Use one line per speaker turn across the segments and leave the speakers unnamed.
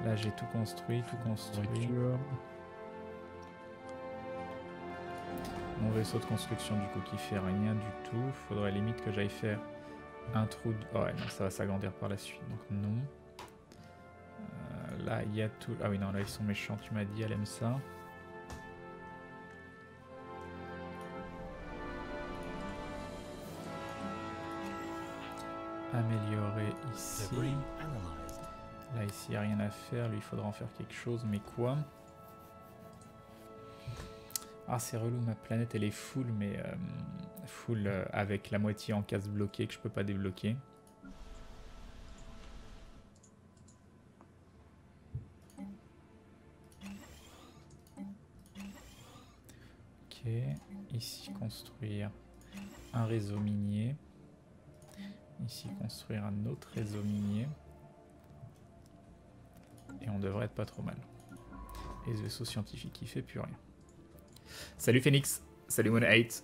Là, j'ai tout construit, tout construit.
Voiture.
Mon vaisseau de construction, du coup, qui fait rien du tout. Faudrait limite que j'aille faire un trou de... Oh ouais, non, ça va s'agrandir par la suite, donc non. Là, il y a tout... Ah oui, non, là, ils sont méchants, tu m'as dit, elle aime ça. Améliorer ici. Là, ici, il n'y a rien à faire. Lui, il faudra en faire quelque chose, mais quoi? Ah, c'est relou, ma planète, elle est full, mais... full avec la moitié en case bloquée que je peux pas débloquer. Ok, ici construire un réseau minier. Ici construire un autre réseau minier. Et on devrait être pas trop mal. Et ce vaisseau scientifique, il fait plus rien. Salut Phoenix, salut Moon8.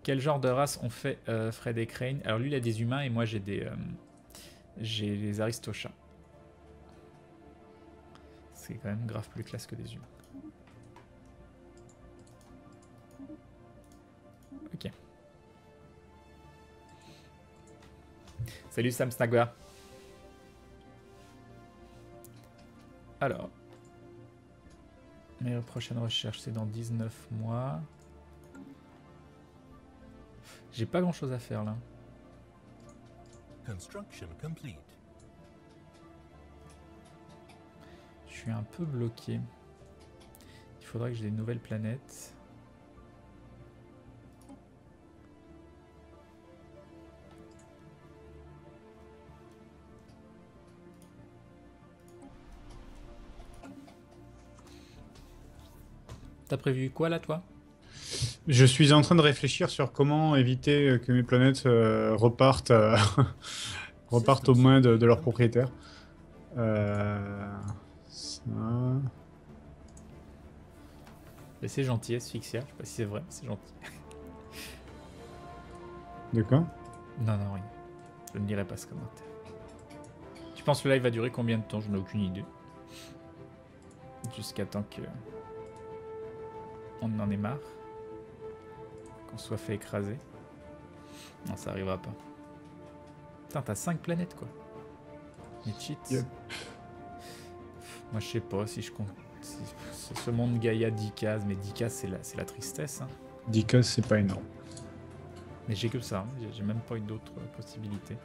Quel genre de race on fait Fred et Crane? Alors lui il a des humains et moi j'ai des... j'ai les Aristochats. C'est quand même grave plus classe que des humains. Ok. Salut Sam Snagwa. Alors. Mes prochaines recherches, c'est dans 19 mois. J'ai pas grand chose à faire là.
Construction complete.
Je suis un peu bloqué. Il faudrait que j'ai des nouvelles planètes. T'as prévu quoi là toi?
Je suis en train de réfléchir sur comment éviter que mes planètes repartent, repartent aux mains de leurs propriétaires. Ça...
Mais c'est gentil, Asphyxia. Je sais pas si c'est vrai, mais c'est gentil.
De quoi?
Non, non, rien. Je ne lirai pas ce commentaire. Tu penses que le live va durer combien de temps? Je n'ai aucune idée. Jusqu'à temps que... on en ait marre. Qu'on soit fait écraser. Non, ça arrivera pas. Putain, t'as 5 planètes, quoi. Les cheats.
Yep.
Moi, je sais pas si je compte... ce monde Gaïa 10 cases, mais 10 cases, c'est la tristesse. Hein.
10 cases, c'est pas énorme.
Mais j'ai que ça, hein. J'ai même pas eu d'autres possibilités.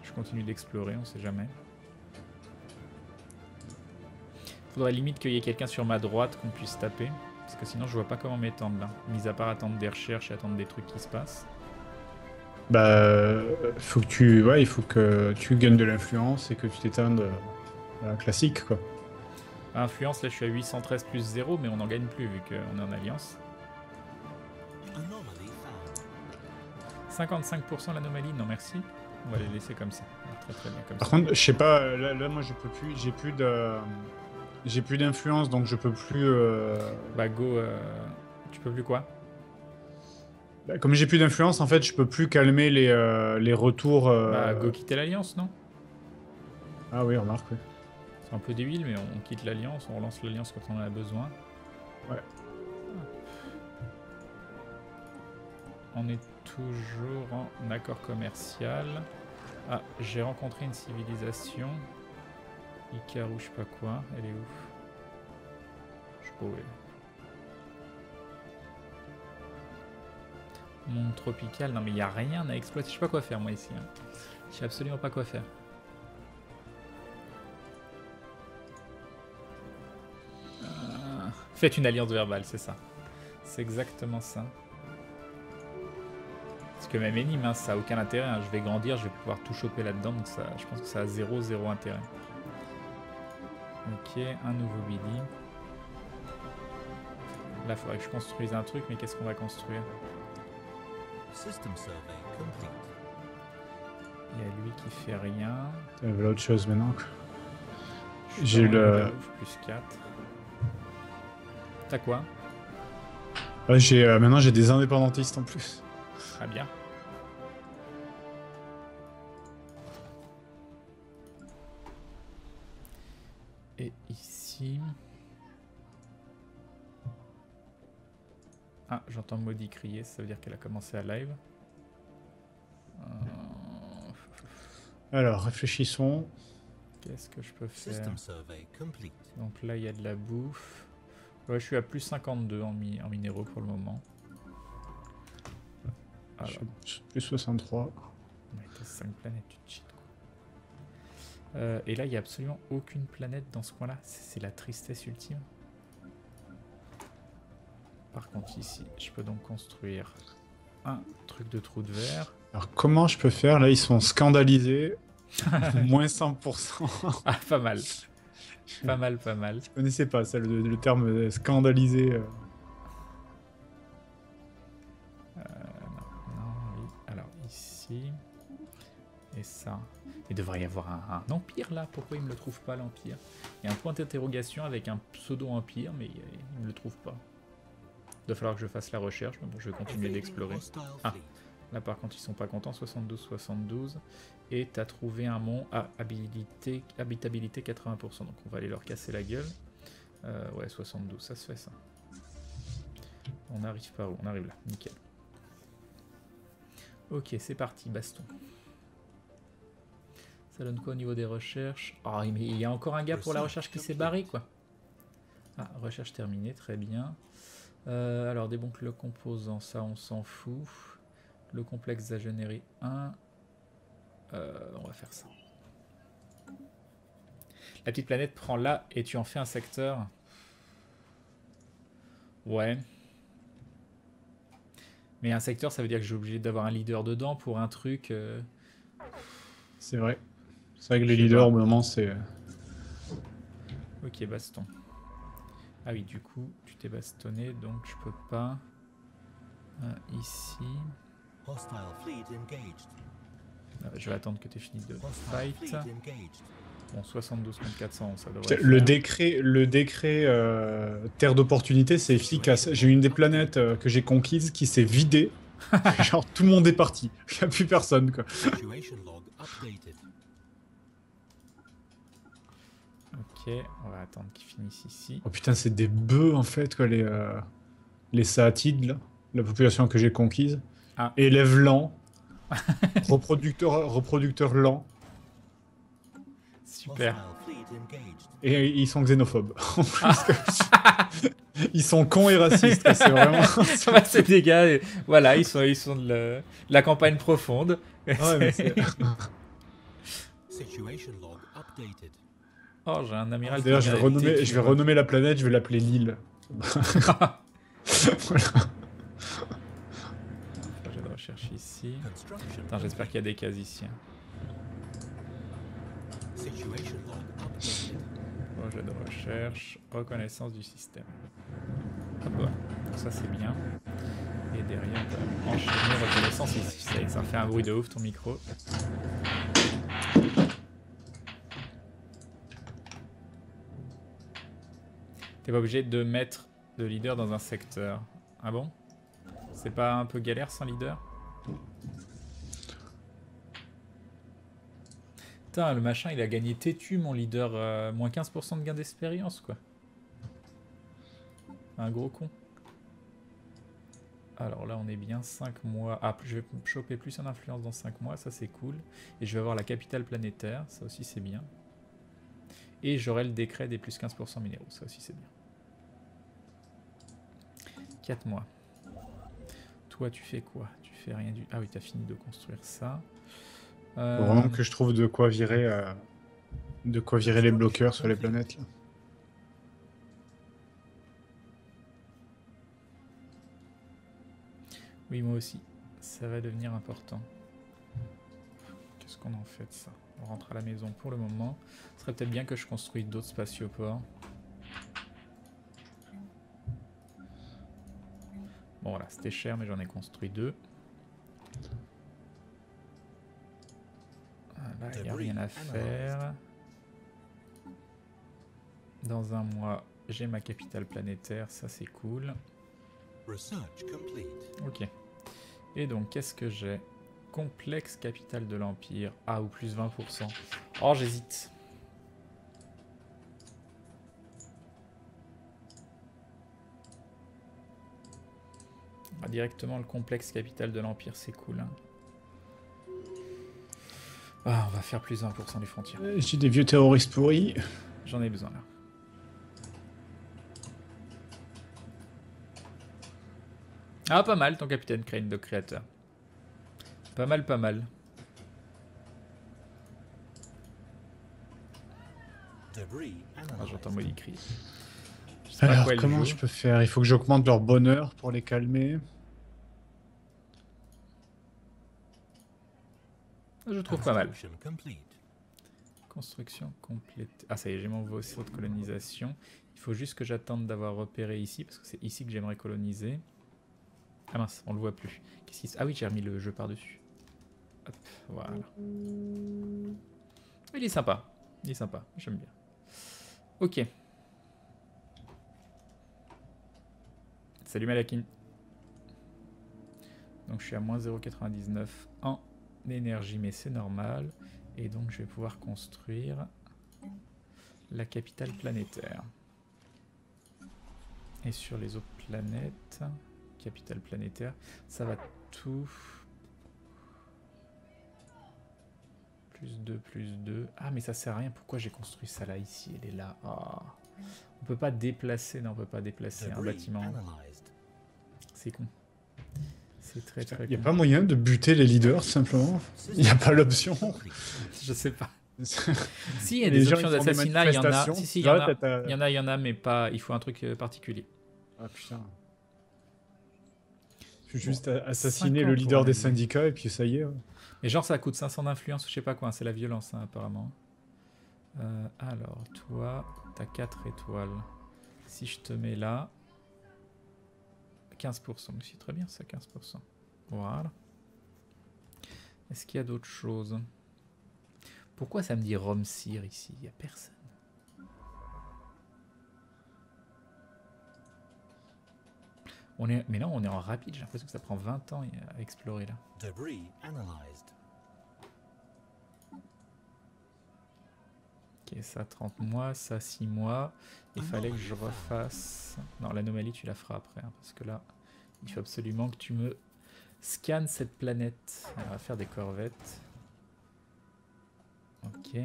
Je continue d'explorer, on sait jamais. Faudrait limite qu'il y ait quelqu'un sur ma droite qu'on puisse taper. Parce que sinon je vois pas comment m'étendre là. Mis à part attendre des recherches et attendre des trucs qui se passent.
Bah, faut que tu... ouais, il faut que tu gagnes de l'influence et que tu t'étendes à la classique, quoi.
Influence, là je suis à 813 plus 0, mais on n'en gagne plus vu qu'on est en alliance. 55% l'anomalie, non merci. On va les laisser comme ça. Très très bien comme
Par
ça.
contre, je sais pas, là moi je peux plus, j'ai plus de... J'ai plus d'influence, donc je peux plus...
Bah go, tu peux plus quoi?
Bah, comme j'ai plus d'influence, en fait, je peux plus calmer les retours...
Bah go quitter l'alliance, non?
Ah oui, remarque, oui.
C'est un peu débile, mais on quitte l'alliance, on relance l'alliance quand on en a besoin.
Ouais.
On est toujours en accord commercial. Ah, j'ai rencontré une civilisation. Icarou, je sais pas quoi. Elle est où? Je sais pas où elle est. Monde tropical. Non mais il n'y a rien à exploiter. Je sais pas quoi faire moi ici. Hein. Je sais absolument pas quoi faire. Faites une alliance verbale, c'est ça. C'est exactement ça. Parce que même énigme, hein, ça a aucun intérêt. Hein. Je vais grandir, je vais pouvoir tout choper là-dedans. Donc ça, je pense que ça a zéro intérêt. Ok, un nouveau Billy. Là, il faudrait que je construise un truc, mais qu'est-ce qu'on va construire?
System survey complete.
Il y a lui qui fait rien.
Il y avait autre chose maintenant.
J'ai
eu le...
plus 4. T'as quoi?
Maintenant j'ai des indépendantistes en plus.
Très bien. Et ici... Ah, j'entends Maudit crier, ça veut dire qu'elle a commencé à live.
Alors, réfléchissons.
Qu'est-ce que je peux faire?
System survey complete.
Donc là, il y a de la bouffe. Ouais, je suis à plus 52 en minéraux pour le moment.
Je
Alors,
suis plus 63.
ouais, t'as 5 planètes, tu te cheats, quoi. Et là, il n'y a absolument aucune planète dans ce coin-là. C'est la tristesse ultime. Par contre, ici, je peux donc construire un truc de trou de verre.
Alors, comment je peux faire? Là, ils sont scandalisés. Moins 100%.
Ah, pas mal. Pas mal, pas mal.
Je connaissais pas ça, le terme scandalisé.
Non, oui. Alors, ici. Et ça. Il devrait y avoir un empire là. Pourquoi il me le trouve pas, l'empire? Il y a un point d'interrogation avec un pseudo-empire, mais il me le trouve pas. Il va falloir que je fasse la recherche, mais bon, je vais continuer d'explorer.
Hostile
Ah.
fleet.
Là, par contre, ils sont pas contents. 72. Et t'as trouvé un mont à habitabilité 80%. Donc, on va aller leur casser la gueule. Ouais, 72, ça se fait ça. On arrive par où? On arrive là, nickel. Ok, c'est parti, baston. Ça donne quoi au niveau des recherches? Oh, mais il y a encore un gars pour la recherche qui s'est barré, quoi. Ah, recherche terminée, très bien. Alors, des bons composants, ça on s'en fout. Le complexe d'ingénierie 1. On va faire ça. La petite planète prend là et tu en fais un secteur. Ouais. Mais un secteur, ça veut dire que j'ai obligé d'avoir un leader dedans pour un truc...
C'est vrai. C'est vrai que
Je
les
sais
leaders,
pas.
au bout d'un moment, c'est...
Ok, baston. Ah oui, du coup, tu t'es bastonné, donc je peux pas... ici...
Hostile fleet engaged.
je vais attendre que tu aies fini de
Hostile
fight.
fleet engaged.
Bon, 72 contre 400, ça devrait
Putain,
faire.
le décret terre d'opportunité, c'est efficace. J'ai une des planètes que j'ai conquises qui s'est vidée. Genre, tout le monde est parti. Il n'y a plus personne, quoi.
Situation log updated.
Ok, on va attendre qu'ils finissent ici.
Oh putain, c'est des bœufs, en fait, quoi, les Saatides, là. La population que j'ai conquise.
Ah.
Élève lent. reproducteur lent.
Super.
Hostile fleet engaged.
Et ils sont xénophobes. En plus, ils sont cons et racistes, quoi, c'est vraiment...
Bah, c'est des gars, voilà, ils sont de la campagne profonde.
Ouais, mais c'est-
Situation log updated.
Oh, j'ai un amiral.
D'ailleurs, je vais renommer la planète, je vais l'appeler Lille. Voilà.
Projet de recherche ici.
Construction.
Attends, j'espère qu'il y a des cases ici. Hein.
Situation log updated.
Projet de recherche, reconnaissance du système. Hop, ouais. Donc ça c'est bien. Et derrière, on va enchaîner reconnaissance ici. Ça fait un bruit de ouf ton micro. T'es pas obligé de mettre de leader dans un secteur. Ah bon? C'est pas un peu galère sans leader? Putain, le machin il a gagné têtu mon leader. Moins 15% de gain d'expérience quoi. Un gros con. Alors là on est bien 5 mois. Ah, je vais choper plus en influence dans 5 mois, ça c'est cool. Et je vais avoir la capitale planétaire, ça aussi c'est bien. Et j'aurai le décret des plus 15% minéraux, ça aussi c'est bien. 4 mois. Toi tu fais quoi? Tu fais rien du... Ah oui, t'as fini de construire ça.
Faut vraiment que je trouve de quoi virer les bloqueurs sur les planètes, là.
Oui, moi aussi. Ça va devenir important. Qu'est-ce qu'on en fait de ça? On rentre à la maison pour le moment. Ce serait peut-être bien que je construise d'autres spatioports. Bon voilà, c'était cher mais j'en ai construit 2. Là, il n'y a rien à faire. Dans un mois, j'ai ma capitale planétaire, ça c'est cool.
Research complete.
Ok. Et donc, qu'est-ce que j'ai? Complexe capitale de l'Empire. Ah, ou plus 20%. Oh, j'hésite. Ah, directement le complexe capital de l'Empire, c'est cool. Hein. Ah, on va faire plus 1% des frontières.
J'ai des vieux terroristes pourris.
J'en ai besoin là. Ah, pas mal ton capitaine Crane de créateur. Pas mal, pas mal.
Debris
Ah,
analyzed.
j'entends Molly crier. Je sais pas
Alors,
quoi elle
comment
joue.
je peux faire? Il faut que j'augmente leur bonheur pour les calmer.
Je trouve pas mal.
Construction complete.
Construction complète. Ah, ça y est, j'ai mon vaisseau de colonisation. Il faut juste que j'attende d'avoir repéré ici, parce que c'est ici que j'aimerais coloniser. Ah mince, on le voit plus. Qu'est-ce qui se... Ah oui, j'ai remis le jeu par-dessus. Hop, voilà. Il est sympa. Il est sympa, j'aime bien. Ok. Salut Malakin. Donc je suis à moins 0,99 en énergie, mais c'est normal. Et donc je vais pouvoir construire la capitale planétaire. Et sur les autres planètes, capitale planétaire, ça va tout... Plus 2, plus 2. Ah, mais ça sert à rien. Pourquoi j'ai construit ça là, ici? Elle est là. Ah. On peut pas déplacer. Non, on peut pas déplacer un
Debris
bâtiment.
analyzed.
C'est con. C'est très très
Il n'y a
con.
pas moyen de buter les leaders, simplement. Il n'y a pas l'option.
Je sais pas.
Les
Si, il y a des
gens,
options
ils font des
d'assassinat, il y en a.
manifestations.
Si, si, il y
Là,
en a.
t'as-
Il y en a, mais pas. Il faut un truc particulier.
Ah putain. Je vais juste assassiner
50
le leader
pour
des
aller.
syndicats et puis ça y est.
Et genre, ça coûte 500 d'influence, je sais pas quoi. C'est la violence, hein, apparemment. Alors, toi, t'as 4 étoiles. Si je te mets là. 15%. Mais c'est très bien, ça, 15%. Voilà. Est-ce qu'il y a d'autres choses? Pourquoi ça me dit Romsir ici? Il n'y a personne. Mais non, on est en rapide. J'ai l'impression que ça prend 20 ans à explorer là.
Debris analyzed.
Ok, ça 30 mois, ça 6 mois. Il fallait que je refasse... Non, l'anomalie, tu la feras après. Hein, parce que là, il faut absolument que tu me scannes cette planète. On va faire des corvettes. Ok.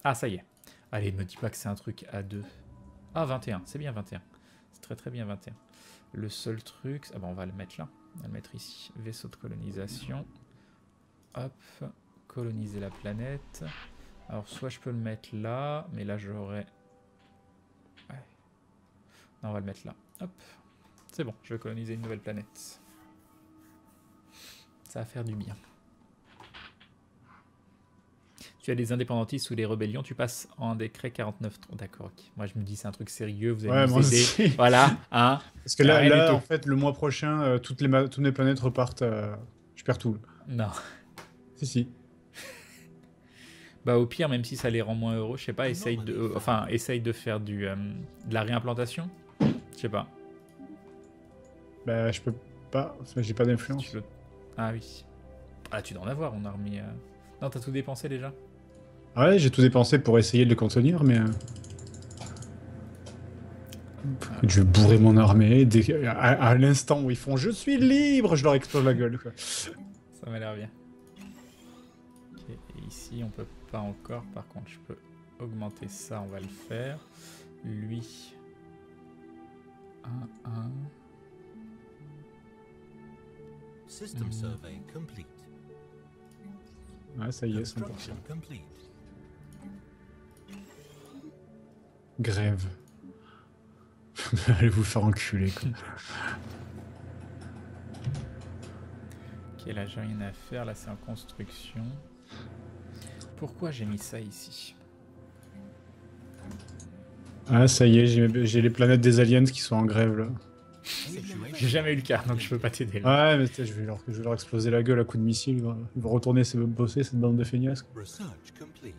Ah, ça y est. Allez, me dis pas que c'est un truc à 2. Ah, 21. C'est bien 21. C'est très très bien 21. Le seul truc... Ah bon, on va le mettre là. On va le mettre ici. Vaisseau de colonisation. Hop. Coloniser la planète. Alors, soit je peux le mettre là, mais là j'aurais... Ouais. Non, on va le mettre là. Hop. C'est bon, je vais coloniser une nouvelle planète. Ça va faire du bien. Tu as des indépendantistes ou des rébellions, tu passes en décret 49. D'accord, ok. Moi je me dis c'est un truc sérieux, vous allez
Ouais,
nous
moi
aider.
aussi.
Voilà, hein.
Parce que
Rien du
là
tout.
en fait, le mois prochain, toutes les planètes repartent. Je perds tout.
Non.
Si, si.
Bah au pire, même si ça les rend moins heureux, je sais pas, essaye de faire de la réimplantation. Je sais pas.
Bah, je peux pas. Enfin, j'ai pas d'influence.
Tu le- Ah oui. Ah, tu dois en avoir en armée. Non, t'as tout dépensé déjà?
Ouais, j'ai tout dépensé pour essayer de le contenir, mais. Je vais bourrer mon armée. À l'instant où ils font je suis libre, je leur explose la gueule. Quoi.
Ça m'a l'air bien. Ok, et ici, on peut pas encore. Par contre, je peux augmenter ça, on va le faire. Lui. 1, 1.
System survey complete.
Ouais, ça y est, 100%.
Construction complete.
Grève. Allez vous faire enculer, quoi.
Ok, là, j'ai rien à faire. Là, c'est en construction. Pourquoi j'ai mis ça ici?
Ah, ça y est, j'ai les planètes des aliens qui sont en grève, là.
J'ai jamais eu le cas, donc je peux pas t'aider là.
Ouais, mais je vais leur exploser la gueule à coups de missile. Ils vont retourner bosser, cette bande de feignasses.
Research complete.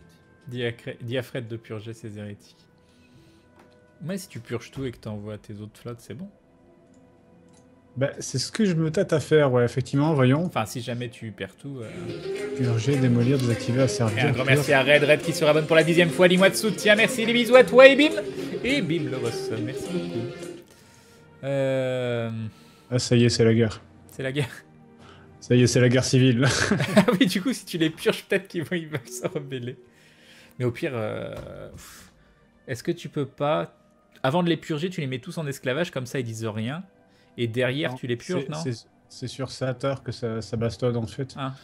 Dis à Fred de purger ses hérétiques. Mais si tu purges tout et que t'envoies tes autres flottes, c'est bon.
Bah, c'est ce que je me tâte à faire, ouais, effectivement, voyons.
Enfin, si jamais tu perds tout.
Purger, démolir, désactiver, asservir.
Et un grand merci à Red qui se rabonne pour la 10e fois. Dis-moi de soutien, merci, les bisous à toi et bim. Et bim le boss, merci beaucoup.
Ah, ça y est, c'est la guerre.
C'est la guerre.
Ça y est, c'est la guerre civile.
Ah oui, du coup, si tu les purges, peut-être ils veulent se rebeller. Mais au pire, est-ce que tu peux pas... Avant de les purger, tu les mets tous en esclavage, comme ça ils disent rien. Et derrière,
Non,
tu les purges, non?
c'est sur Sator que ça bastonne en fait.
Ah,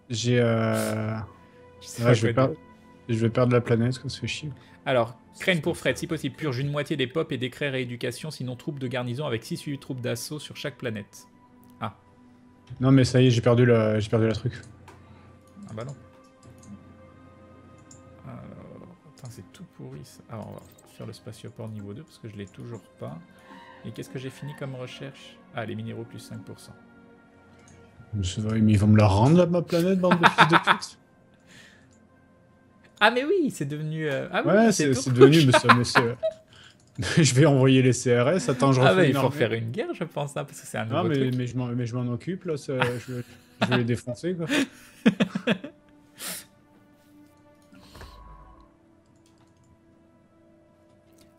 J'ai.
je sais
Ouais,
pas
je
quoi
vais
dire.
je vais perdre la planète, ça se fait chier.
Alors, Crane pour Fred, si possible, purge une moitié des pop et décret rééducation, sinon troupes de garnison avec 6 suivis troupes d'assaut sur chaque planète. Ah,
Non, mais ça y est, j'ai perdu la truc.
ah bah non. Alors, attends, c'est tout pourri ça. Alors, on va faire le spatioport niveau 2 parce que je l'ai toujours pas. Et qu'est-ce que j'ai fini comme recherche? Ah, les minéraux plus 5%.
Mais ils vont me la rendre, là, ma planète, bande de fils de pute.
Ah mais oui, c'est devenu... Ah oui,
Ouais,
c'est tout
c'est devenu...
rouge.
Mais je vais envoyer les CRS, attends, je
Ah
refais
bah
une
il faut
armée.
faire une guerre, je pense, hein, parce que c'est un
Non,
nouveau truc.
mais je m'en occupe, là, je vais les défoncer, quoi.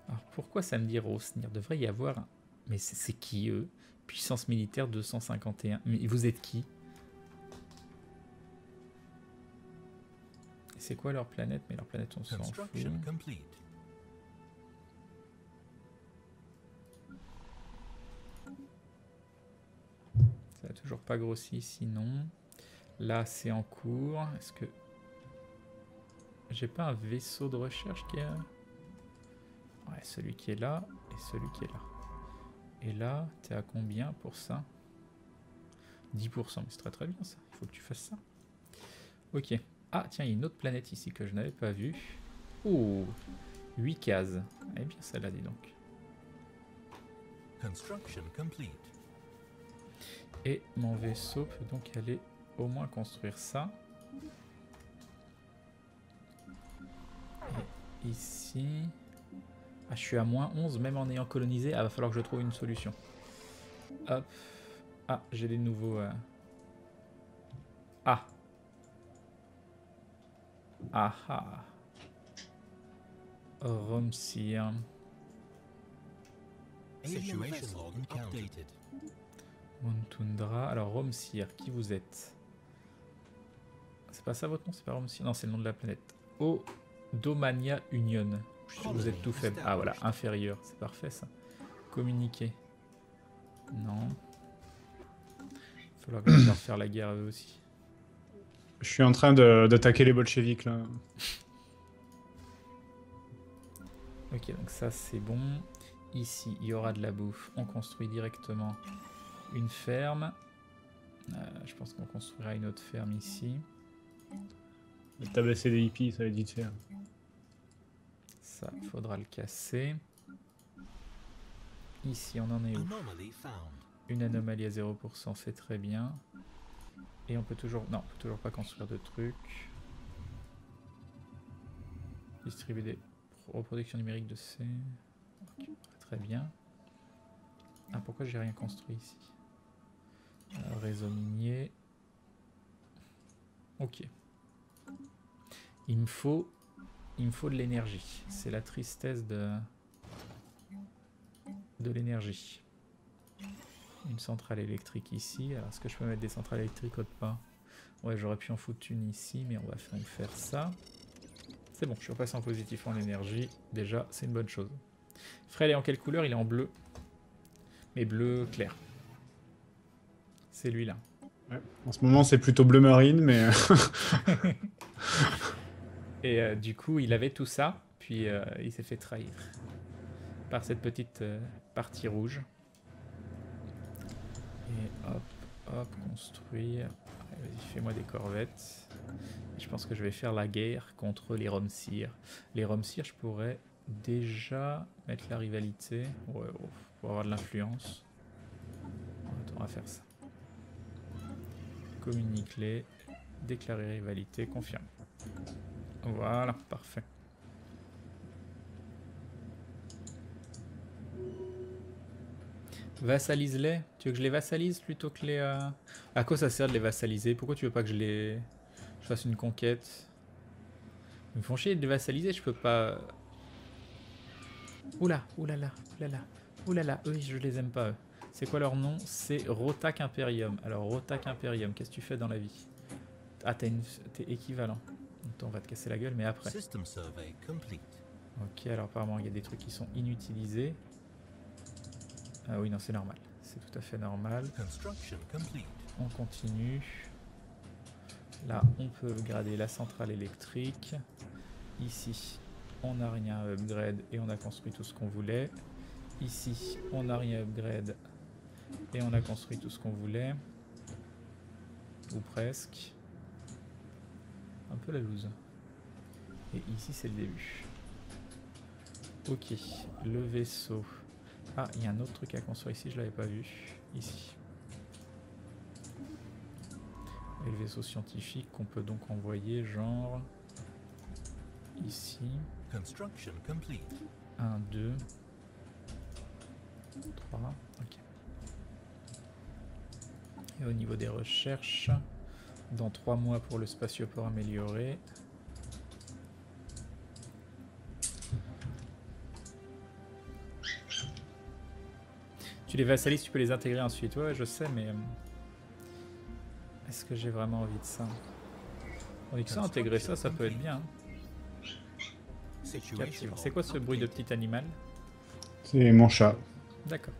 Alors pourquoi ça me dit Rosnir? Devrait y avoir... Mais c'est qui eux? Puissance militaire 251. Mais vous êtes qui? C'est quoi leur planète? Mais leur planète on s'en fout.
Construction complete.
Ça n'a toujours pas grossi sinon. Là c'est en cours. Est-ce que... J'ai pas un vaisseau de recherche qui est... Ouais, celui qui est là et celui qui est là. Et là, t'es à combien pour ça? 10%, mais c'est très très bien ça. Il faut que tu fasses ça. Ok. Ah tiens, il y a une autre planète ici que je n'avais pas vue. Oh, 8 cases. Eh bien celle-là, dis donc.
Construction complete.
Et mon vaisseau peut donc aller au moins construire ça. Et ici... Ah, je suis à moins 11 même en ayant colonisé. Ah, va falloir que je trouve une solution. Hop. Ah, j'ai des nouveaux... Ah. Ah ah. Romsir.
Situation log updated.
Montundra. Alors, Romsir, qui vous êtes? C'est pas ça votre nom? C'est pas Romsir? Non, c'est le nom de la planète. Odomania Union. Je suis sûr que vous êtes tout faible. Ah voilà, inférieur. C'est parfait ça. Communiquer. Non. Il va falloir que je leur faire la guerre à eux aussi.
Je suis en train d'attaquer les bolcheviks, là.
Ok, donc ça c'est bon. Ici, il y aura de la bouffe. On construit directement une ferme. Je pense qu'on construira une autre ferme ici.
Le tabasser des hippies, ça va être vite fait.
Ça, faudra le casser. Ici, on en est où?
Anomaly found.
Une anomalie à 0%, c'est très bien. Et on peut toujours... Non, on peut toujours pas construire de trucs. Distribuer des reproductions numériques de C. Ok, très bien. Ah, pourquoi j'ai rien construit ici? Réseau minier. Ok. Il me faut de l'énergie. C'est la tristesse de l'énergie. Une centrale électrique ici. Alors, est-ce que je peux mettre des centrales électriques autre part? Ouais, j'aurais pu en foutre une ici, mais on va faire ça. C'est bon, je suis repassé en positif en énergie. Déjà, c'est une bonne chose. Fred est en quelle couleur? Il est en bleu. Mais bleu clair. C'est lui là.
Ouais. En ce moment, c'est plutôt bleu marine, mais...
Et du coup, il avait tout ça, puis il s'est fait trahir par cette petite partie rouge. Et hop, hop, construire. Vas-y, fais-moi des corvettes. Et je pense que je vais faire la guerre contre les Romsir. Les Romsir, je pourrais déjà mettre la rivalité. Ouais, oh, pour avoir de l'influence. On va faire ça. Communique-les. Déclarer rivalité, confirme. Voilà, parfait. Vassalise-les. Tu veux que je les vassalise plutôt que les... À quoi ça sert de les vassaliser? Pourquoi tu veux pas que je fasse une conquête? Ils me font chier de les vassaliser, je peux pas... Oula, oulala, oulala, oulala, eux je les aime pas eux. C'est quoi leur nom? C'est Rotac Imperium. Alors Rotac Imperium, qu'est-ce que tu fais dans la vie? Ah, t'es équivalent. Attends, on va te casser la gueule, mais après.
System survey complete.
Ok, alors apparemment il y a des trucs qui sont inutilisés. Ah oui, non, c'est normal. C'est tout à fait normal.
Construction complete.
On continue. Là, on peut upgrader la centrale électrique. Ici, on n'a rien à upgrade et on a construit tout ce qu'on voulait. Ici, on n'a rien à upgrade et on a construit tout ce qu'on voulait. Ou presque. Un peu la loose. Et ici, c'est le début. Ok, le vaisseau. Ah, il y a un autre truc à construire ici, je l'avais pas vu. Ici. Et le vaisseau scientifique qu'on peut donc envoyer genre ici.
Construction complete.
1, 2, 3, ok. Et au niveau des recherches, dans 3 mois pour le spatioport amélioré. Tu les vassalises, tu peux les intégrer ensuite. Ouais, je sais, mais est-ce que j'ai vraiment envie de ça? On dit que ça, intégrer ça, ça peut être bien.
Situation
C'est quoi ce bruit de petit animal?
C'est mon chat.
D'accord.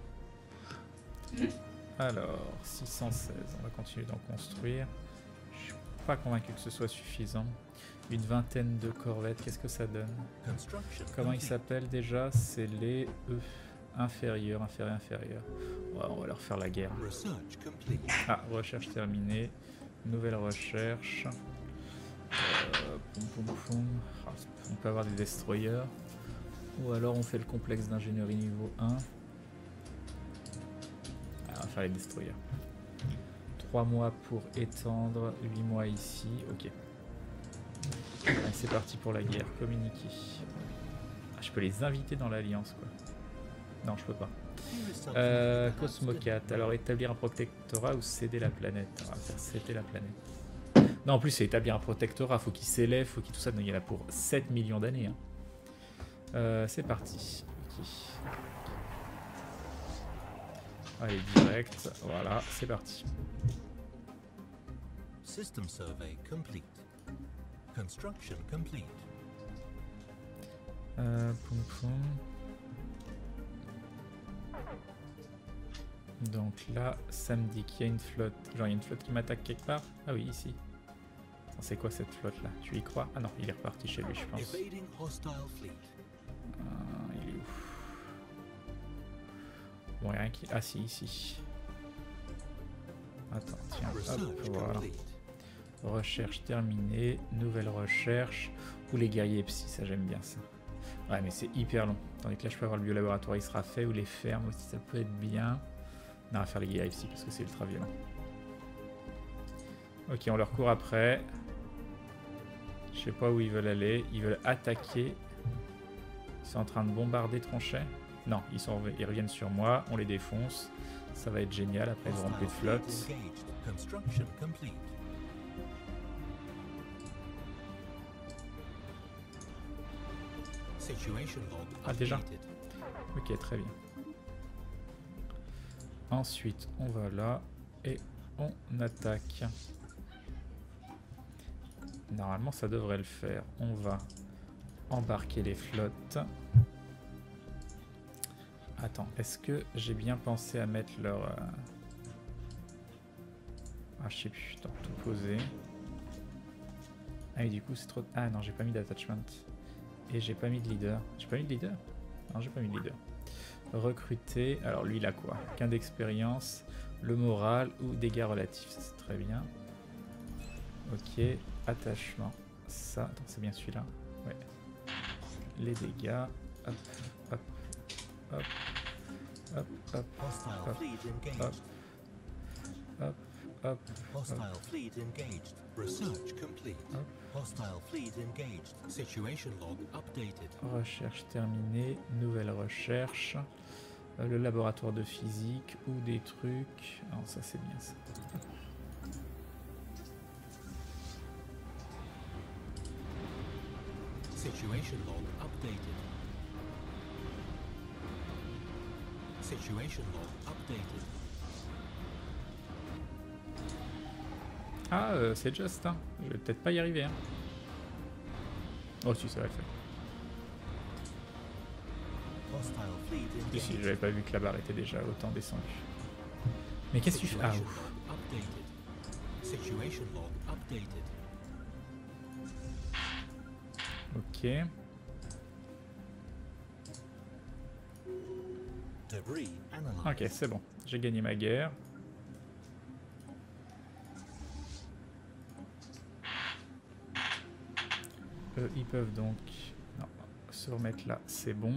Alors, 616, on va continuer d'en construire. Je suis pas convaincu que ce soit suffisant. Une vingtaine de corvettes, qu'est-ce que ça donne? Comment ils s'appellent déjà? C'est les E. Inférieur, inférieur, inférieur. Ouais, on va leur faire la guerre. Ah, recherche terminée. Nouvelle recherche. Poum, poum, poum. Ah, on peut avoir des destroyers. Ou alors on fait le complexe d'ingénierie niveau 1. Ah, on va faire les destroyers. 3 mois pour étendre. 8 mois ici. Ok. Allez, c'est parti pour la guerre. Communiquer. Ah, je peux les inviter dans l'alliance, quoi. Non, je peux pas. Cosmocat. Alors, établir un protectorat ou céder la planète? On va faire céder la planète. Non, en plus, c'est établir un protectorat. Faut qu'il s'élève, faut qu'il tout ça. Non, il y en a pour 7 millions d'années. Hein. C'est parti. Okay. Allez, direct. Voilà, c'est parti.
System survey complete. Construction complete.
Poum poum. Donc là, ça me dit qu'il y a une flotte. Genre, il y a une flotte qui m'attaque quelque part. Ah oui, ici. C'est quoi cette flotte là? Tu y crois? Ah non, il est reparti chez lui, je pense. Il est où? Bon, rien qui. Ah si, ici. Attends, tiens, hop, voilà. Recherche terminée. Nouvelle recherche. Ou les guerriers psy, ça j'aime bien ça. Ouais, mais c'est hyper long. Tandis que là, je peux avoir le biolaboratoire, il sera fait. Ou les fermes aussi, ça peut être bien. Non, on va faire les guerriers psy parce que c'est ultra violent. Ok, on leur court après. Je sais pas où ils veulent aller. Ils veulent attaquer. Ils sont en train de bombarder Tronchet. Non, ils reviennent sur moi. On les défonce. Ça va être génial. Après, ils auront plus de flotte. Ah, déjà? Ok, très bien. Ensuite, on va là. Et on attaque. Normalement, ça devrait le faire. On va embarquer les flottes. Attends, est-ce que j'ai bien pensé à mettre leur... Ah, je sais plus, attends, tout poser. Ah oui, du coup, c'est trop... Ah non, j'ai pas mis d'attachment. Et j'ai pas mis de leader. J'ai pas mis de leader? Non, j'ai pas mis de leader. Recruter. Alors, lui, il a quoi? Qu'un d'expérience, le moral ou dégâts relatifs. C'est très bien. Ok, attachement. Ça, attends, c'est bien celui-là. Ouais. Les dégâts. Hop, hop, hop, hop, hop, hop, hop, hop, hop.
Hostile fleet engaged. Research complete. Hostile fleet engaged. Situation log updated.
Recherche terminée. Nouvelle recherche. Le laboratoire de physique ou des trucs. Non, ça c'est bien ça.
Situation log updated. Situation log updated.
Ah, c'est juste, hein. Je vais peut-être pas y arriver. Hein. Oh si, ça va le faire.
Hostile fleet
Si, si,
engaged.
j'avais pas vu que la barre était déjà autant descendue. Mais qu'est-ce que tu fais? Ah,
Situation
ouf.
log updated. Situation log updated.
Ok.
Debris analyzed.
Ok, c'est bon. J'ai gagné ma guerre. Ils peuvent donc non, se remettre là, c'est bon.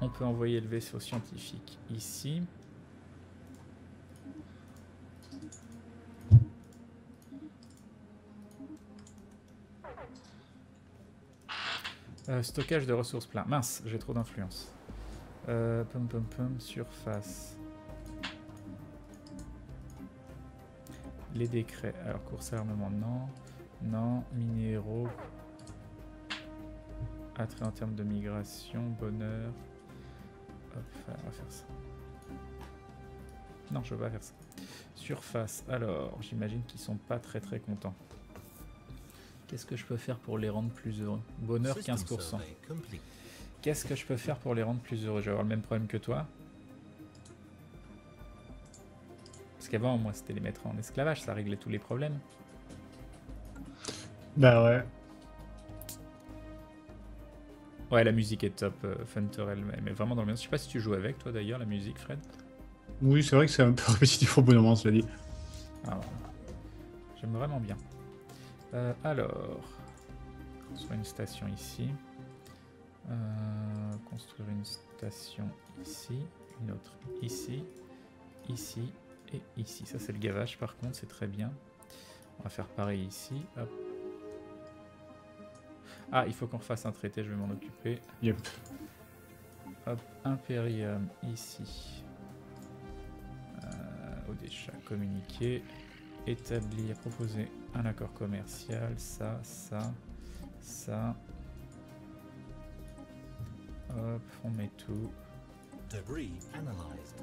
On peut envoyer le vaisseau scientifique ici. Stockage de ressources plein. Mince, j'ai trop d'influence. Surface. Les décrets. Alors, course à armement, non. Non. Minéraux. Attrait en termes de migration. Bonheur. Hop, on va faire ça. Non, je veux pas faire ça. Surface. Alors, j'imagine qu'ils sont pas très contents. Qu'est-ce que je peux faire pour les rendre plus heureux? Bonheur,
System
15%.
survey complete.
Qu'est-ce que je peux faire pour les rendre plus heureux? Je vais avoir le même problème que toi. Parce qu'avant, moi, c'était les mettre en esclavage, ça réglait tous les problèmes.
Bah ouais.
Ouais, la musique est top, Funterel, mais vraiment dans le bien. Je sais pas si tu joues avec, toi, d'ailleurs, la musique, Fred.
Oui, c'est vrai que c'est un peu répétitif au bout d'un moment, cela dit.
Ah, voilà. J'aime vraiment bien. Alors, soit une station ici. Construire une station ici, une autre ici, ici et ici. Ça c'est le gavage par contre, c'est très bien. On va faire pareil ici. Hop. Ah, il faut qu'on refasse un traité, je vais m'en occuper.
Yep.
Hop, Imperium ici. Odesha, communiquer. Établir, proposer un accord commercial. Ça, ça, ça. Hop, on met tout.
Debris analyzed.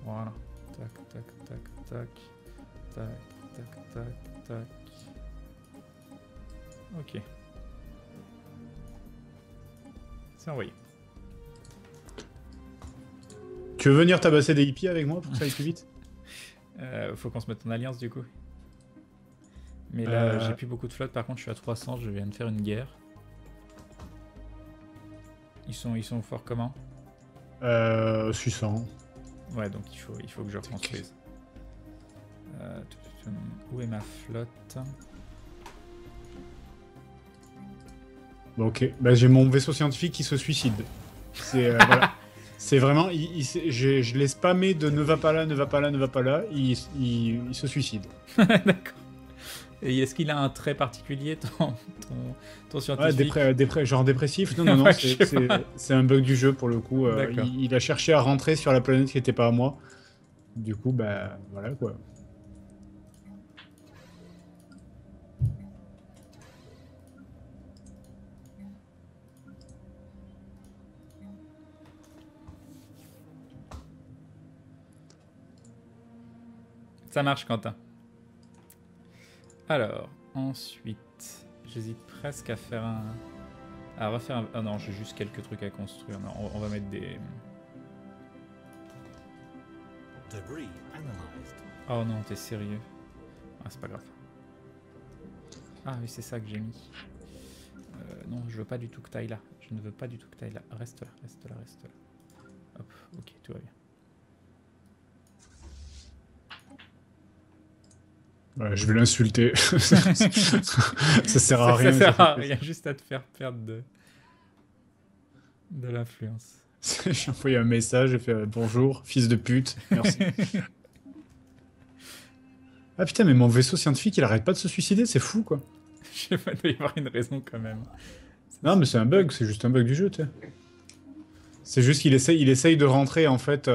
Voilà. Tac, tac, tac, tac. Tac, tac, tac, tac. Ok. C'est envoyé.
Tu veux venir tabasser des hippies avec moi pour que ça aille plus vite?
Faut qu'on se mette en alliance du coup. Mais là, j'ai plus beaucoup de flotte. Par contre, je suis à 300. Je viens de faire une guerre. Ils sont forts comment?
600.
Ouais, donc il faut que je reconstruise. Où est ma flotte?
Bon, ok. Bah, j'ai mon vaisseau scientifique qui se suicide. C'est voilà. C'est vraiment, je l'ai spammé de ne va pas là, ne va pas là, ne va pas là. Il se suicide.
D'accord. Et est-ce qu'il a un trait particulier, ton scientifique?
Ouais, genre dépressif. Non, non, non.
Ouais, je sais pas.
C'est un bug du jeu pour le coup.
D'accord.
Il a cherché à rentrer sur la planète qui n'était pas à moi. Du coup, bah voilà quoi.
Ça marche, Quentin. Alors, ensuite, j'hésite presque à faire un... à refaire un... Ah non, j'ai juste quelques trucs à construire. Non, on va mettre des...
Debris analyzed.
Oh non, t'es sérieux? Ah, c'est pas grave. Ah oui, c'est ça que j'ai mis. Non, je veux pas du tout que t'ailles là. Je ne veux pas du tout que t'ailles là. Reste là, reste là, reste là. Hop, ok, tout va bien.
Ouais, je vais l'insulter. Ça sert à rien.
Ça sert à rien, juste à te faire perdre de l'influence.
J'ai envoyé un message, j'ai fait bonjour, fils de pute, merci. Ah putain, mais mon vaisseau scientifique, il arrête pas de se suicider, c'est fou quoi.
Je sais pas, il doit y avoir une raison quand même.
Non, mais c'est un bug, c'est juste un bug du jeu, tu sais. C'est juste qu'il essaye de rentrer en fait.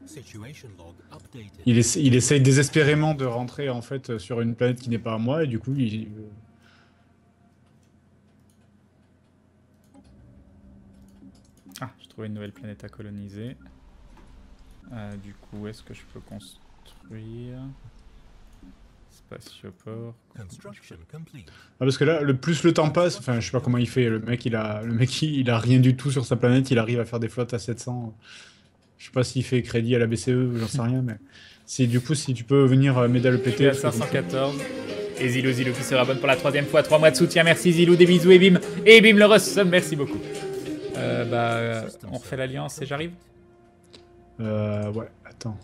Situation log updated.
Il essaye désespérément de rentrer en fait sur une planète qui n'est pas à moi et du coup il.
Ah, j'ai trouvé une nouvelle planète à coloniser. Du coup, où est-ce que je peux construire? Spatioport.
Construction complete.
Ah, parce que là, plus le temps passe, enfin, je sais pas comment il fait. Il a rien du tout sur sa planète. Il arrive à faire des flottes à 700. Je sais pas s'il fait crédit à la BCE, j'en sais rien, mais du coup, si tu peux venir m'aider à le
Je suis
péter.
à 514. Et Zilou qui se rabonne pour la 3e fois. 3 mois de soutien. Merci Zilou, des bisous et bim. Et bim le resub, merci beaucoup. On refait l'alliance et j'arrive.
Ouais, attends.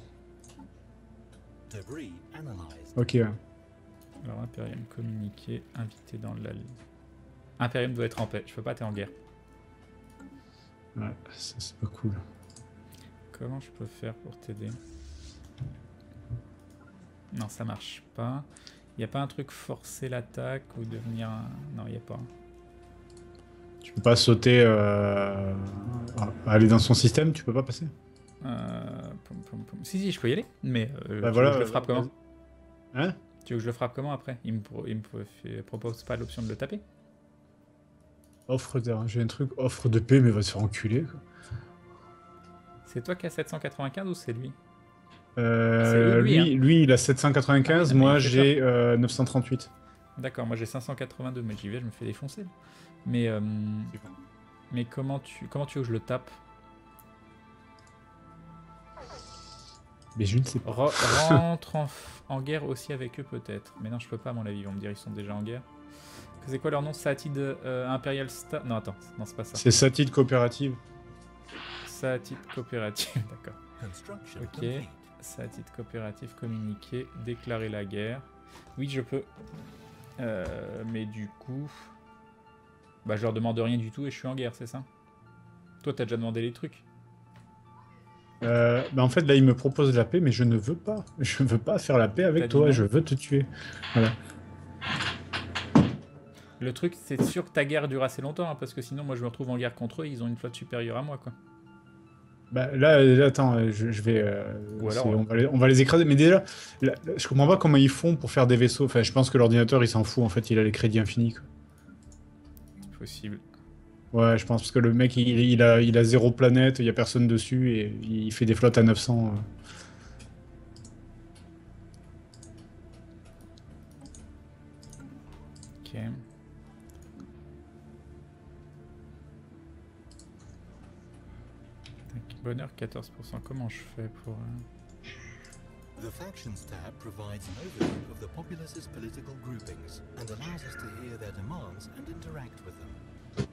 Debris analyzed.
Ok. Ouais.
Alors, Imperium communiqué, invité dans l'alliance. Imperium doit être en paix. Je peux pas, t'es en guerre.
Ouais, ça c'est pas cool.
Comment je peux faire pour t'aider? Non, ça marche pas. Y a pas un truc forcer l'attaque ou devenir un... Non, y a pas.
Tu peux pas sauter, aller dans son système, tu peux pas passer.
Si, je peux y aller, mais
Bah
tu
voilà,
veux que je le frappe comment?
Hein?
Tu veux que je le frappe comment après? Il me propose pas l'option de le taper?
Offre de... J'ai un truc, offre de paix, mais va se faire enculer. Quoi.
C'est toi qui as 795 ou c'est lui?
Lui, il a 795,
Ah oui,
moi
mais il fait
j'ai 938.
D'accord, moi j'ai 582, mais j'y vais, je me fais défoncer. Mais comment tu veux que je le tape?
Mais je ne sais pas.
Rentre en guerre aussi avec eux peut-être. Mais non, je peux pas à mon avis, ils vont me dire ils sont déjà en guerre. C'est quoi leur nom? Saatid Imperial Star? Non, attends, non, c'est pas ça.
C'est Satide coopérative.
Saatid coopérative, d'accord.
Construction
Ok.
complete.
Saatid coopérative communiquer, déclarer la guerre. Oui, je peux. Mais du coup... Bah, je leur demande rien du tout et je suis en guerre, c'est ça? Toi, t'as déjà demandé les trucs.
Bah en fait, là, il me propose la paix, mais je ne veux pas. Je veux pas faire la paix avec
T'as dit
toi,
non.
je veux te tuer. Voilà.
Le truc, c'est sûr que ta guerre dure assez longtemps, hein, parce que sinon, moi, je me retrouve en guerre contre eux, ils ont une flotte supérieure à moi, quoi.
Bah, là, attends, je vais.
Ou alors,
on va les écraser. Mais déjà, je comprends pas comment ils font pour faire des vaisseaux. Enfin, je pense que l'ordinateur, il s'en fout. En fait, il a les crédits infinis. Quoi.
c'est possible.
Ouais, je pense parce que le mec, il a 0 planète, il y a personne dessus et il fait des flottes à 900.
Ok. Bonheur 14%, comment je fais pour...
The Factions tab provides an overview of the populace's political groupings and allows us to hear their demands and interact with them.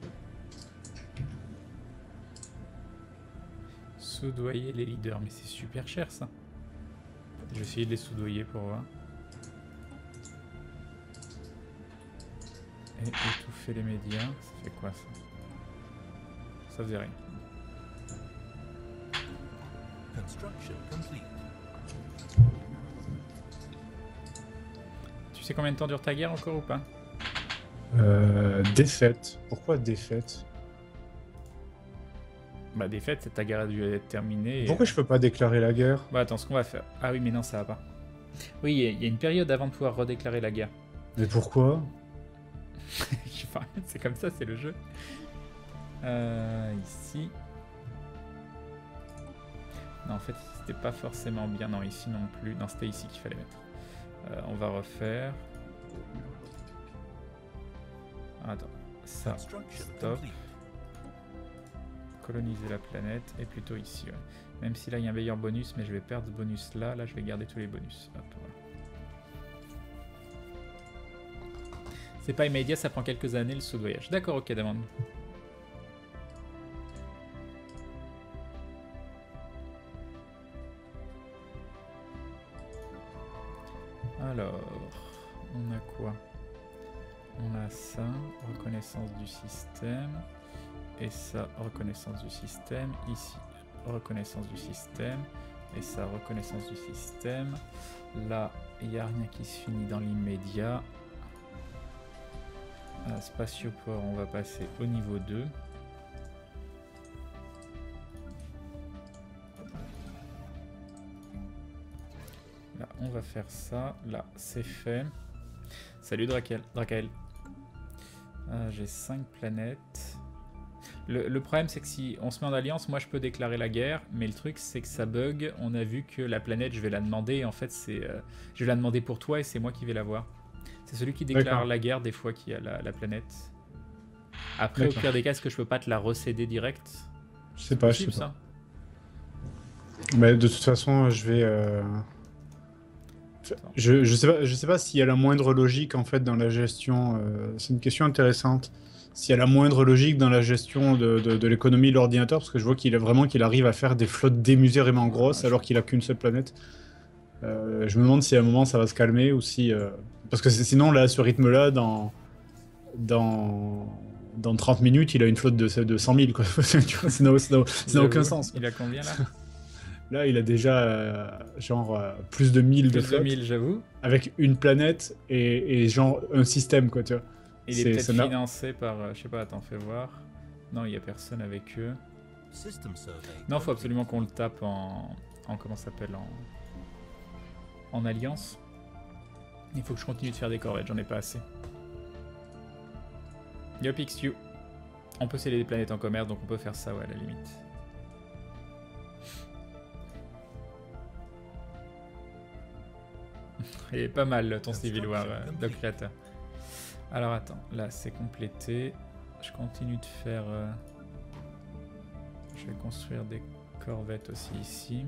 Soudoyer les leaders, mais c'est super cher ça. Je vais essayer de les soudoyer pour voir. Et étouffer les médias, ça fait quoi ça? Ça faisait rien.
Construction complete.
Tu sais combien de temps dure ta guerre encore ou pas?
Défaite. Pourquoi défaite?
Bah défaite, ta guerre a dû être terminée.
Pourquoi je peux pas déclarer la guerre?
Bah attends, ce qu'on va faire... Ah oui mais non, ça va pas. Oui, il y a une période avant de pouvoir redéclarer la guerre.
Mais pourquoi?
Enfin, c'est comme ça, c'est le jeu. Ici... Non, en fait, c'était pas forcément bien. Non, ici non plus. Non, c'était ici qu'il fallait mettre. On va refaire. Attends, ça,
Construction
stop.
complete.
Coloniser la planète, et plutôt ici, ouais. Même si là, il y a un meilleur bonus, mais je vais perdre ce bonus-là. Là, je vais garder tous les bonus. Hop, voilà. C'est pas immédiat, ça prend quelques années, le saut de voyage. D'accord, ok, demande. Alors, on a quoi? On a ça, reconnaissance du système. Et ça, reconnaissance du système. Ici, reconnaissance du système. Et ça, reconnaissance du système. Là, il n'y a rien qui se finit dans l'immédiat. Spatioport, on va passer au niveau 2. Là, on va faire ça. Là, c'est fait. Salut Dracael. J'ai 5 planètes. Le problème, c'est que si on se met en alliance, moi je peux déclarer la guerre, mais le truc, c'est que ça bug. On a vu que la planète, je vais la demander, et en fait, je vais la demander pour toi, et c'est moi qui vais l'avoir. C'est celui qui déclare la guerre, des fois, qui a la planète. Après, au pire des cas, est-ce que je peux pas te la recéder direct?
Je sais pas,
possible,
je sais pas.
ça.
Mais de toute façon, je vais... Je sais pas s'il y a la moindre logique, en fait, dans la gestion... c'est une question intéressante. S'il y a la moindre logique dans la gestion de l'économie de l'ordinateur, parce que je vois qu'il arrive à faire des flottes démesurément grosses alors qu'il a qu'une seule planète. Je me demande si à un moment ça va se calmer ou si... Parce que sinon, là, ce rythme-là, dans 30 minutes, il a une flotte de 100 000, quoi. Tu vois, ça n'a aucun sens.
Il a combien, là?
Là, il a déjà, plus de 1000 de flotte.
Plus de 1000, j'avoue.
Avec une planète et genre un système, quoi, tu vois.
Il est peut-être financé par... je sais pas, attends, fais voir. Non, il y a personne avec eux. Non, faut absolument qu'on le tape en comment ça s'appelle, en alliance. Il faut que je continue de faire des corvettes, j'en ai pas assez. Yo, Pixu. On peut sceller des planètes en commerce, donc on peut faire ça, ouais, à la limite. Il est pas mal ton Civil War, Doc Creator. Alors attends, là c'est complété. Je continue de faire... Je vais construire des corvettes aussi ici.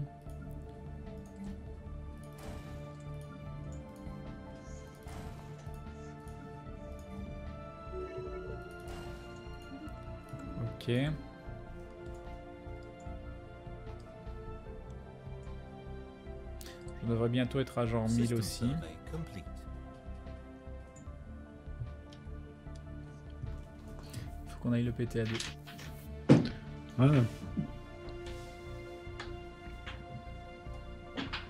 Ok. Je devrais bientôt être à genre 1000 aussi. Faut qu'on aille le péter à 2.
Ouais.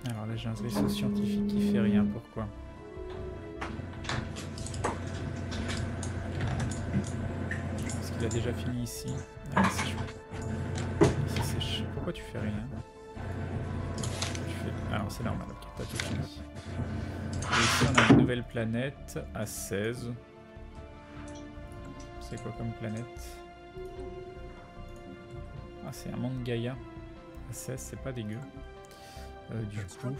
Alors là j'ai un vaisseau scientifique qui fait rien, pourquoi? Parce qu'il a déjà fini ici. Ah, ici c'est pourquoi tu fais rien? Alors c'est normal, ok, t'as tout fini. Et ici on a une nouvelle planète à 16. C'est quoi comme planète? Ah, c'est un monde Gaïa. À 16, c'est pas dégueu. Du coup...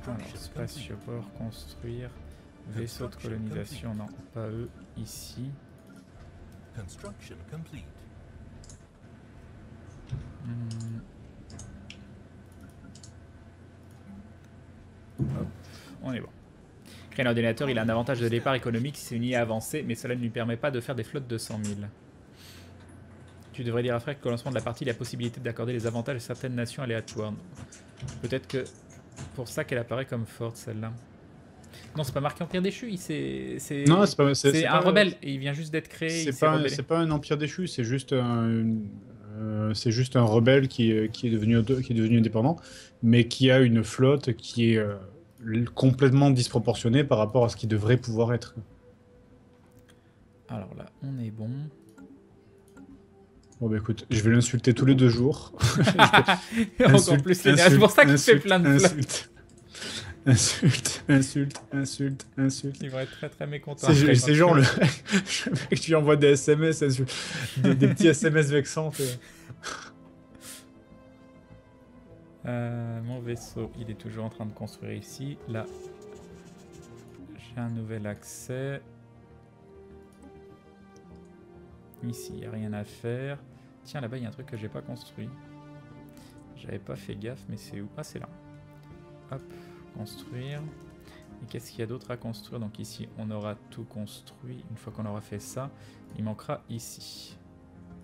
Alors, spatioport, construire, vaisseau de colonisation, non, pas eux, ici. Hop, on est bon. Créer un ordinateur, il a un avantage de départ économique si c'est une IA avancée, mais cela ne lui permet pas de faire des flottes de 100 000. Tu devrais dire à Frère qu'au lancement de la partie, il a la possibilité d'accorder les avantages à certaines nations aléatoires. Peut-être que pour ça qu'elle apparaît comme forte, celle-là. Non, c'est pas marqué Empire déchu, c'est un rebelle, et il vient juste d'être créé.
C'est pas un empire déchu, c'est juste un rebelle qui est devenu indépendant, mais qui a une flotte qui est complètement disproportionnée par rapport à ce qu'il devrait pouvoir être.
Alors là, on est bon.
Bon bah écoute, je vais l'insulter tous les 2 jours.
Encore plus c'est pour ça qu'il fait plein de flottes.
Insulte.
Ils vont être très très mécontents.
C'est genre le mec qui lui envoie des SMS, des petits SMS vexants.
Mon vaisseau, il est toujours en train de construire ici. Là, j'ai un nouvel accès. Ici, il n'y a rien à faire. Tiens, là-bas, il y a un truc que j'ai pas construit. J'avais pas fait gaffe, mais c'est où? Ah, c'est là. Hop, construire. Et qu'est-ce qu'il y a d'autre à construire? Donc ici, on aura tout construit. Une fois qu'on aura fait ça, il manquera ici.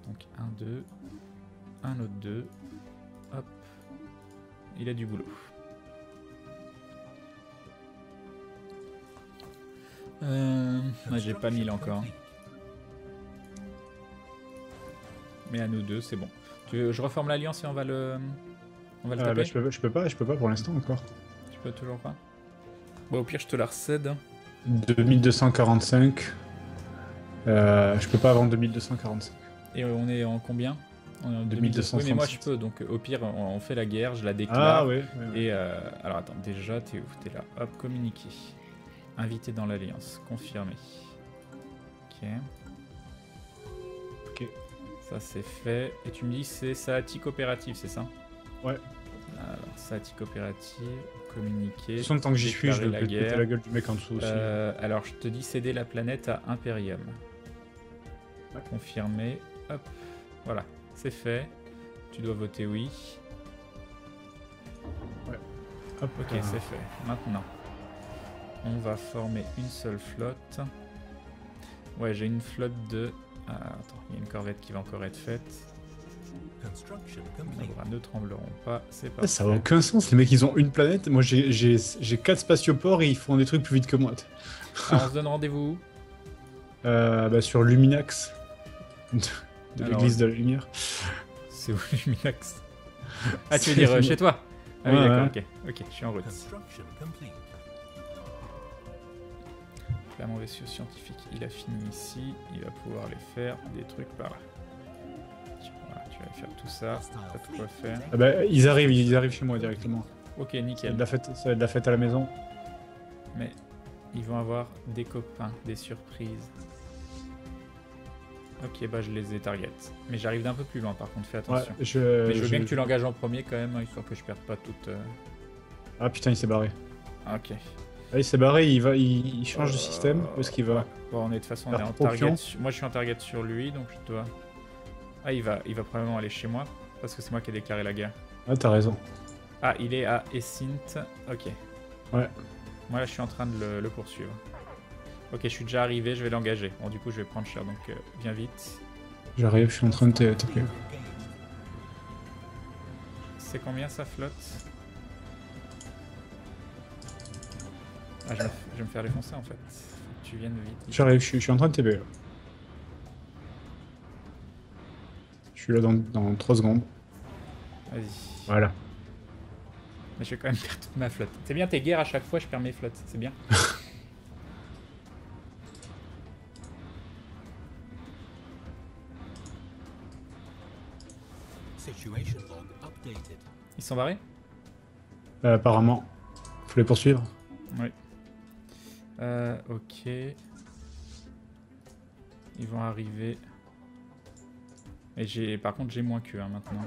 Donc 1, 2. Un autre 2. Hop. Il a du boulot. Ouais, j'ai pas 1000 encore. Mais à nous deux, c'est bon. Je reforme l'alliance et on va le taper.
Bah, je peux pas pour l'instant encore.
Tu peux toujours pas? Bon, au pire, je te la recède.
2245. Je peux pas avant 2245.
Et on est en combien? On est en
2237.
Oui, mais moi je peux, donc au pire, on fait la guerre, je la déclare.
Ah ouais.
Et alors attends, déjà, t'es où? T'es là. Hop, communiquer. Invité dans l'Alliance, confirmé. Ok.
Ok.
Ça c'est fait. Et tu me dis c'est Saati coopérative, c'est ça?
Ouais.
Alors, Saati coopérative, communiquer.
De toute façon, tant que j'y suis, je
déclarer
vais
la
péter
guerre.
la gueule du mec en dessous aussi.
Alors je te dis céder la planète à Imperium.
Ouais.
Confirmer. Hop. Voilà, c'est fait. Tu dois voter oui.
Hop,
Ok, c'est fait. Maintenant, on va former une seule flotte. Ouais, j'ai une flotte de... Ah, attends, il y a une corvette qui va encore être faite.
Construction
Les
complete.
bras ne trembleront pas, c'est pas.
Ça n'a aucun sens, les mecs ils ont une planète, moi j'ai 4 spatioports et ils font des trucs plus vite que moi.
Alors, on se donne rendez-vous.
Bah, sur Luminax, de
Alors,
l'église de la lumière.
C'est où Luminax? Ah, tu veux dire chez toi? Ah oui,
Ouais,
d'accord, ok, je suis en route.
Construction complete.
Là, mon vaisseau scientifique, il a fini ici. Il va pouvoir aller faire des trucs par là. Voilà, tu vas faire tout ça. T'as de quoi faire.
Ah bah, ils arrivent chez moi directement.
Ok,
Ça va
nickel.
être de la fête à la maison.
Mais ils vont avoir des copains, des surprises. Ok, bah je les ai target. Mais j'arrive d'un peu plus loin par contre, fais
Ouais,
attention. Mais je veux bien que tu
je-
l'engages en premier quand même, histoire que je perde pas toute...
Ah putain, il s'est barré.
Ah, ok.
Ah, il s'est barré, il change de système. Où est-ce qu'il va?
Ouais. Bon, on est de toute façon on est
Alors,
en
Propion.
target. Moi je suis en target sur lui, donc je dois... Ah, il va probablement aller chez moi, parce que c'est moi qui ai déclaré la guerre.
Ah, t'as raison.
Ah, il est à Essint. Ok.
Ouais.
Moi là je suis en train de le poursuivre. Ok, je suis déjà arrivé, je vais l'engager. Bon, du coup je vais prendre cher, donc viens vite.
J'arrive, je suis en train de taper.
C'est combien sa flotte? Ah, je vais me faire défoncer en fait. Faut que tu viennes vite.
J'arrive, je suis en train de TB. Là. Je suis là dans 3 secondes.
Vas-y.
Voilà.
Mais je vais quand même perdre toute ma flotte. C'est bien tes guerres à chaque fois, je perds mes flottes. C'est bien.
Situation log updated.
Ils sont barrés?
Apparemment. Faut les poursuivre.
Oui. Ok. Ils vont arriver. Et par contre j'ai moins qu'eux hein, maintenant.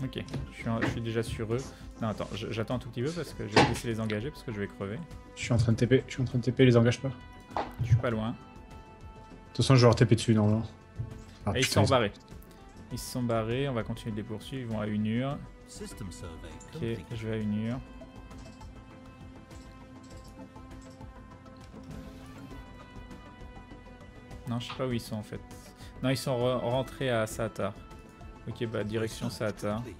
Ok, je suis déjà sur eux. Non attends, j'attends un tout petit peu parce que je vais laisser les engager parce que je vais crever.
Je suis en train de TP, les engage pas.
Je suis pas loin.
De toute façon, je vais leur TP dessus normalement. Ah,
Et ils
putain,
sont barrés. Ils se sont barrés, on va continuer de les poursuivre, ils vont à Unur.
System survey
Ok,
complete.
je vais à Unur. Non, je sais pas où ils sont en fait. Non, ils sont rentrés à Saatar. Ok, bah direction Saatar.
Complete.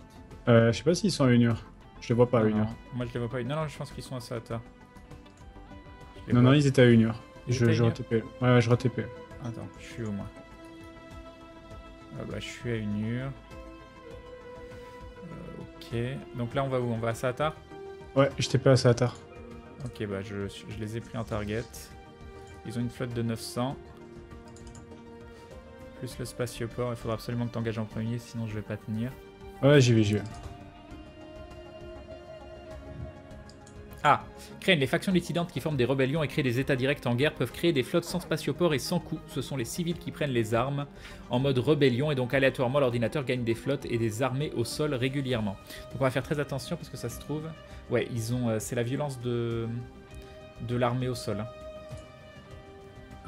Je sais pas s'ils sont à Unur. Je les vois pas à
Non,
Unur.
non, moi je les vois pas. Non, non, je pense qu'ils sont à Saatar. Je les
Non,
vois.
non, ils étaient à Unur.
Ils
Je
étaient à Unur
re-TP. Ouais, je re-TP.
Attends, je suis où moi? Ah bah je suis à Unur. Ok, donc là on va où? On va à Saatar?
Ouais, je TP à Saatar.
Ok, bah je les ai pris en target. Ils ont une flotte de 900. Plus le spatioport, il faudra absolument que tu engages en premier, sinon je vais pas tenir.
Ouais, j'y vais.
Ah, Crane, les factions dissidentes qui forment des rébellions et créent des états directs en guerre peuvent créer des flottes sans spatioport et sans coût. Ce sont les civils qui prennent les armes en mode rébellion et donc aléatoirement l'ordinateur gagne des flottes et des armées au sol régulièrement. Donc on va faire très attention parce que ça se trouve... Ouais, ils ont, c'est la violence de l'armée au sol.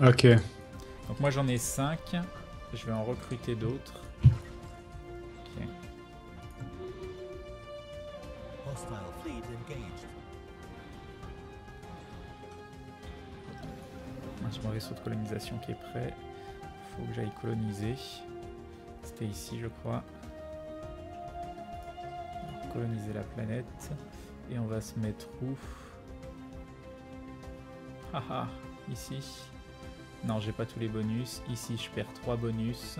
Ok.
Donc moi j'en ai 5, je vais en recruter d'autres. Ok.
Hostile fleet engaged.
J'ai mon vaisseau de colonisation qui est prêt. Faut que j'aille coloniser. C'était ici, je crois. Coloniser la planète. Et on va se mettre où? Haha, ici. Non, j'ai pas tous les bonus. Ici, je perds 3 bonus.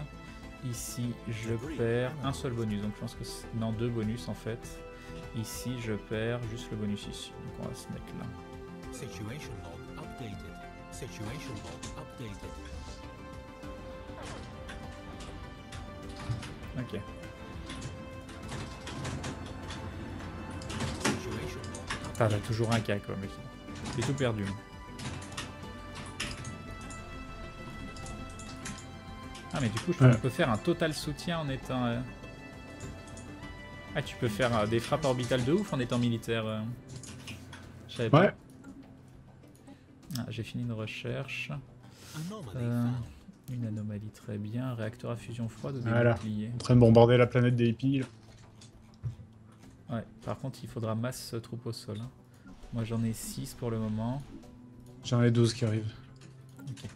Ici, je perds un seul bonus. Donc, je pense que c'est... Non, 2 bonus en fait. Ici, je perds juste le bonus ici. Donc, on va se mettre là.
Situation log updated. Situation log updated.
Ok.
Situation log
Ah, t'as toujours un cas quoi, mec. J'ai tout perdu. Ah mais du coup on peut faire un total soutien en étant... Ah tu peux faire des frappes orbitales de ouf en étant militaire. Je savais pas.
Ouais.
Ah, j'ai fini une recherche. Une anomalie, très bien. Réacteur à fusion froide ou des boucliers.
En train de bombarder la planète des hippies. Là.
Ouais, par contre il faudra masse troupes au sol. Hein. Moi j'en ai 6 pour le moment.
J'en ai 12 qui arrivent.
Ok.